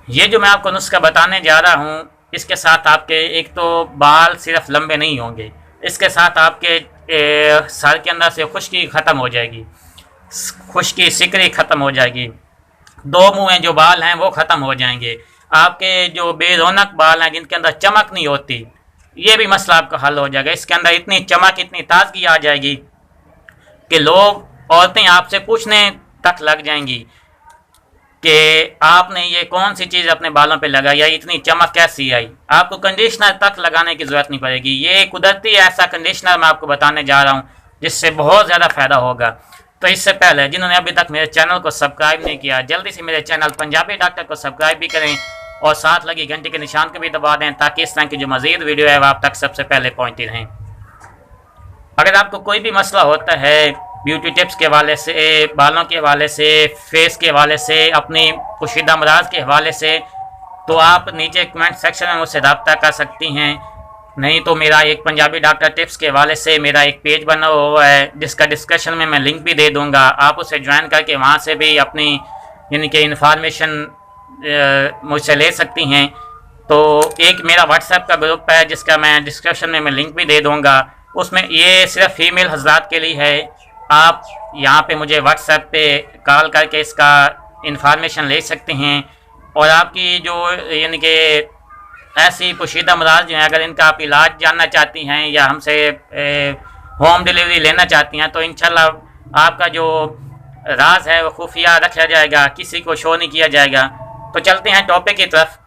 ये जो मैं आपको नुस्खा बताने जा रहा हूँ, इसके साथ आपके एक तो बाल सिर्फ लंबे नहीं होंगे, इसके साथ आपके सर के अंदर से खुश्की ख़त्म हो जाएगी, खुश्की सिकरी ख़त्म हो जाएगी, दो मुँह जो बाल हैं वो ख़त्म हो जाएंगे, आपके जो बेरौनक बाल हैं जिनके अंदर चमक नहीं होती, ये भी मसला आपका हल हो जाएगा। इसके अंदर इतनी चमक, इतनी ताजगी आ जाएगी कि लोग, औरतें आपसे पूछने तक लग जाएंगी कि आपने ये कौन सी चीज़ अपने बालों पे लगाई है, इतनी चमक कैसी आई। आपको कंडीशनर तक लगाने की ज़रूरत नहीं पड़ेगी। ये कुदरती ऐसा कंडीशनर मैं आपको बताने जा रहा हूँ जिससे बहुत ज़्यादा फ़ायदा होगा। तो इससे पहले जिन्होंने अभी तक मेरे चैनल को सब्सक्राइब नहीं किया, जल्दी से मेरे चैनल पंजाबी डॉक्टर को सब्सक्राइब भी करें और साथ लगी घंटे के निशान को भी दबा दें, ताकि इस तरह की जो मज़ीद वीडियो है वो आप तक सबसे पहले पहुँचती रहें। अगर आपको कोई भी मसला होता है ब्यूटी टिप्स के हवाले से, बालों के हवाले से, फेस के हवाले से, अपनी पोशीदा अमराज के हवाले से, तो आप नीचे कमेंट सेक्शन में मुझसे रब्ता कर सकती हैं। नहीं तो मेरा एक पंजाबी डॉक्टर टिप्स के हवाले से मेरा एक पेज बना हुआ है जिसका डिस्क्रिप्शन में मैं लिंक भी दे दूंगा। आप उसे ज्वाइन करके वहाँ से भी अपनी यानी कि इंफॉर्मेशन मुझसे ले सकती हैं। तो एक मेरा व्हाट्सएप का ग्रुप है जिसका मैं डिस्क्रिप्शन में मैं लिंक भी दे दूंगा। उसमें ये सिर्फ फीमेल हजरात के लिए है। आप यहाँ पे मुझे व्हाट्सएप पे कॉल करके इसका इंफॉर्मेशन ले सकते हैं। और आपकी जो यानी कि ऐसी पोशीदा अमराज जो हैं, अगर इनका आप इलाज जानना चाहती हैं या हमसे होम डिलीवरी लेना चाहती हैं, तो इंशाल्लाह आपका जो राज है वो खुफिया रखा जाएगा, किसी को शो नहीं किया जाएगा। तो चलते हैं टॉपिक की तरफ।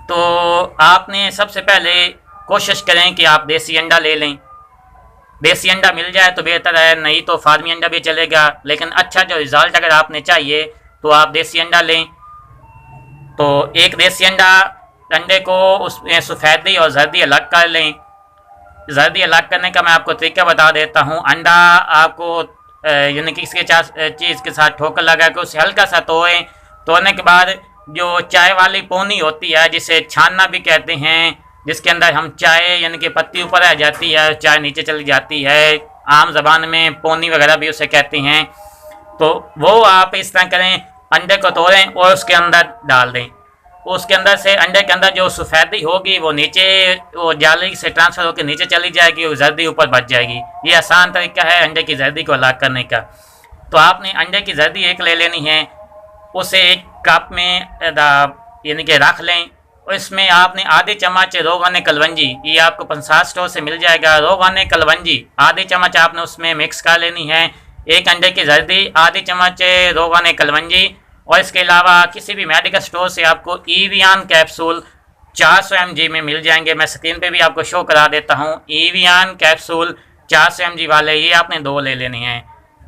तो आपने सबसे पहले कोशिश करें कि आप देसी अंडा ले लें। देसी अंडा मिल जाए तो बेहतर है, नहीं तो फार्मी अंडा भी चलेगा, लेकिन अच्छा जो रिज़ल्ट अगर आपने चाहिए तो आप देसी अंडा लें। तो एक देसी अंडे को उसमें सफ़ेदी और जर्दी अलग कर लें। जर्दी अलग करने का मैं आपको तरीका बता देता हूँ। अंडा आपको यानी कि किसी चीज़ के साथ ठोकर लगा के उसे हल्का सा तोड़ें। तोड़ने के बाद जो चाय वाली पोनी होती है, जिसे छानना भी कहते हैं, जिसके अंदर हम चाय यानी कि पत्ती ऊपर आ जाती है, चाय नीचे चली जाती है, आम ज़बान में पोनी वगैरह भी उसे कहते हैं। तो वो आप इस तरह करें, अंडे को तोड़ें और उसके अंदर डाल दें। उसके अंदर से अंडे के अंदर जो सफ़ेदी होगी वो नीचे, वो जाली से ट्रांसफ़र होकर नीचे चली जाएगी और जर्दी ऊपर बच जाएगी। ये आसान तरीका है अंडे की जर्दी को अलग करने का। तो आपने अंडे की जर्दी एक ले लेनी है, उसे एक कप में यानी कि रख लें। और इसमें आपने आधे चम्मच रोगान कलवंजी, ये आपको 50 स्टोर से मिल जाएगा, रोगान कलवंजी आधे चम्मच आपने उसमें मिक्स कर लेनी है। एक अंडे की जर्दी, आधे चम्मच रोगान कलवंजी। और इसके अलावा किसी भी मेडिकल स्टोर से आपको ईवियान कैप्सूल 400 mg में मिल जाएंगे। मैं स्क्रीन पे भी आपको शो करा देता हूँ। ईवियान कैप्सूल 400 mg वाले ये आपने 2 ले लेने हैं।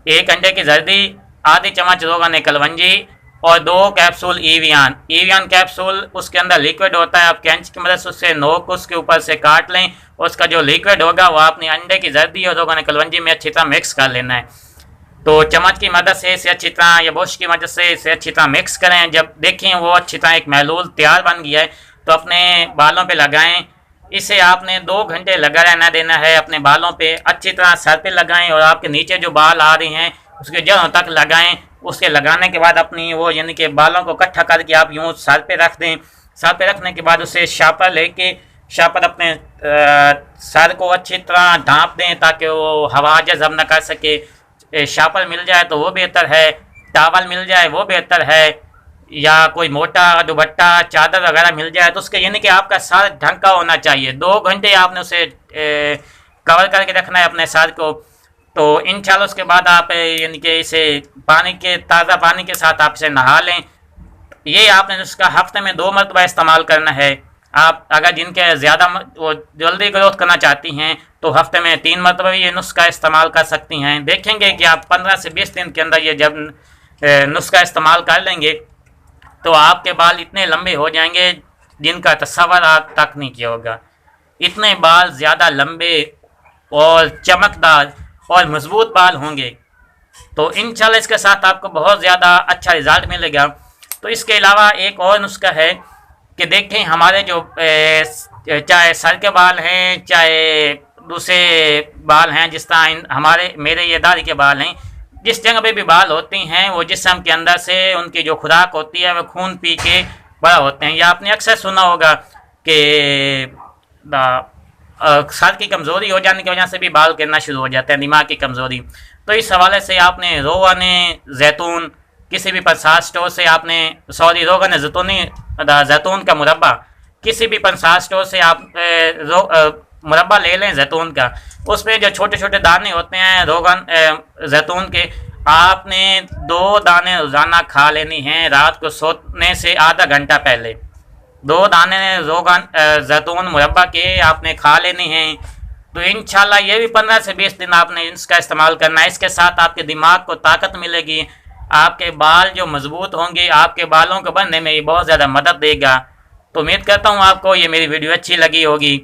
एक अंडे की जर्दी, आधे चम्मच रोगान कलवंजी और 2 कैप्सूल ईवियान। ईवियान कैप्सूल उसके अंदर लिक्विड होता है, आप कैंची की मदद से उससे नोक उसके ऊपर से काट लें। उसका जो लिक्विड होगा वो आपने अंडे की जर्दी और रोगान कलवंजी में अच्छी तरह मिक्स कर लेना है। तो चम्मच की मदद से इसे अच्छी तरह या ब्रश की मदद से इसे अच्छी तरह मिक्स करें। जब देखें वो अच्छी तरह एक महलूल तैयार बन गया है तो अपने बालों पे लगाएं। इसे आपने 2 घंटे लगा रहना देना है अपने बालों पे। अच्छी तरह सर पे लगाएं और आपके नीचे जो बाल आ रहे हैं उसके जड़ों तक लगाएं। उसके लगाने के बाद अपनी वो यानी कि बालों को इकट्ठा करके आप यूँ सर पे रख दें। सर पे रखने के बाद उसे शापर लेके शापर अपने सर को अच्छी तरह ढाँप दें ताकि वो हवा जज़ब न कर सके। शापर मिल जाए तो वो बेहतर है, टावल मिल जाए वो बेहतर है, या कोई मोटा दुपट्टा चादर वगैरह मिल जाए तो उसके यानी कि आपका सर ढंका होना चाहिए। 2 घंटे आपने उसे कवर करके रखना है अपने सर को। तो इंशाल्लाह उसके बाद आप यानी कि इसे ताज़ा पानी के साथ आप इसे नहा लें। ये आपने उसका हफ्ते में 2 मरतबा इस्तेमाल करना है। आप अगर जिनके ज़्यादा वो जल्दी ग्रोथ करना चाहती हैं तो हफ्ते में 3 मरतबा भी ये नुस्खा इस्तेमाल कर सकती हैं। देखेंगे कि आप 15 से 20 दिन के अंदर ये जब नुस्खा इस्तेमाल कर लेंगे तो आपके बाल इतने लंबे हो जाएंगे जिनका तस्वर आप तक नहीं किया होगा। इतने बाल ज़्यादा लंबे और चमकदार और मजबूत बाल होंगे। तो इंशाल्लाह इसके साथ आपको बहुत ज़्यादा अच्छा रिज़ल्ट मिलेगा। तो इसके अलावा एक और नुस्खा है कि देखें हमारे जो चाहे सर के बाल हैं, चाहे दूसरे बाल हैं, जिस तरह मेरे ये दाढ़ी के बाल हैं, जिस जगह पे भी बाल होते हैं वो जिस्म के अंदर से उनकी जो खुराक होती है वो खून पी के बड़ा होते हैं। या आपने अक्सर सुना होगा कि सर की कमज़ोरी हो जाने की वजह से भी बाल गिरना शुरू हो जाते हैं, दिमाग की कमज़ोरी। तो इस हवाले से आपने रोगन जैतून, किसी भी प्रसाद स्टोर से आपने रोगन जैतून का मुरब्बा, किसी भी प्रसाद स्टोर से आप मुरब्बा ले लें जैतून का। उसमें जो छोटे छोटे दाने होते हैं रोगन जैतून के, आपने 2 दाने रोज़ाना खा लेनी हैं रात को सोने से आधा घंटा पहले। 2 दाने रोगन जैतून मुरब्बा के आपने खा लेने हैं। तो इंशाल्लाह ये भी 15 से 20 दिन आपने इसका इस्तेमाल करना है। इसके साथ आपके दिमाग को ताकत मिलेगी, आपके बाल जो मजबूत होंगे, आपके बालों को बनने में ये बहुत ज़्यादा मदद देगा। तो उम्मीद करता हूँ आपको ये मेरी वीडियो अच्छी लगी होगी।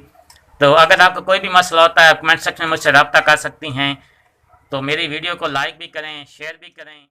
तो अगर आपको कोई भी मसला होता है कमेंट सेक्शन में मुझसे रब्ता कर सकती हैं। तो मेरी वीडियो को लाइक भी करें, शेयर भी करें।